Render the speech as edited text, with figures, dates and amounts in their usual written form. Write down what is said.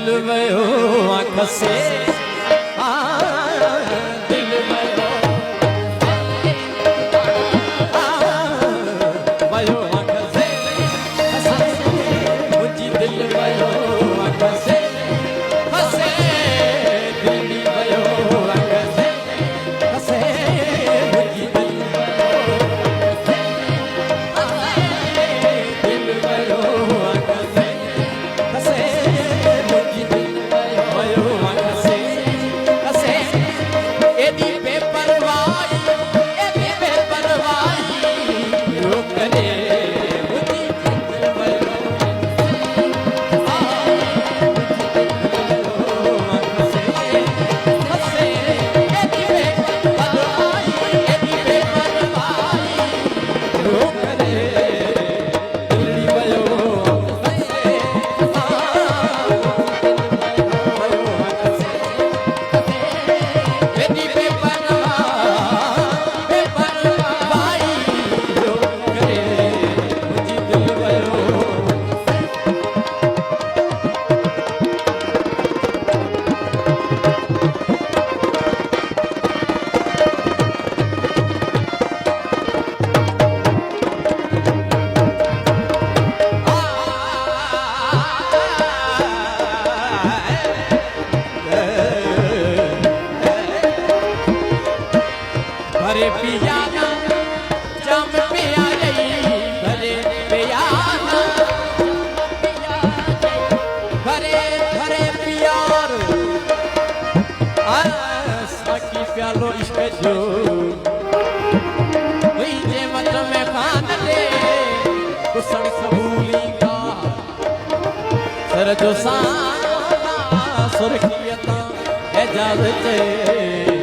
दिल भयो आँख से दिल भयो भयो आँख से मुझी दिल भयो आँख से हसे दिल भयो आँख से हसे मुझी दिल भयो आँख से हसे मुझी दिल भयो आँख से हसे एदी बेपरवाही रो करे मुझी दिल भयो आँख से हसे एदी बेपरवाही रो करे दिल भयो भरे पियाना जम पिया भरे पियाना भरे भरे प्यार साकी प्यालो इश्क जो मुझे मत में खान ले कुसण सबूली का सर जो सा सुरखियता एजाजत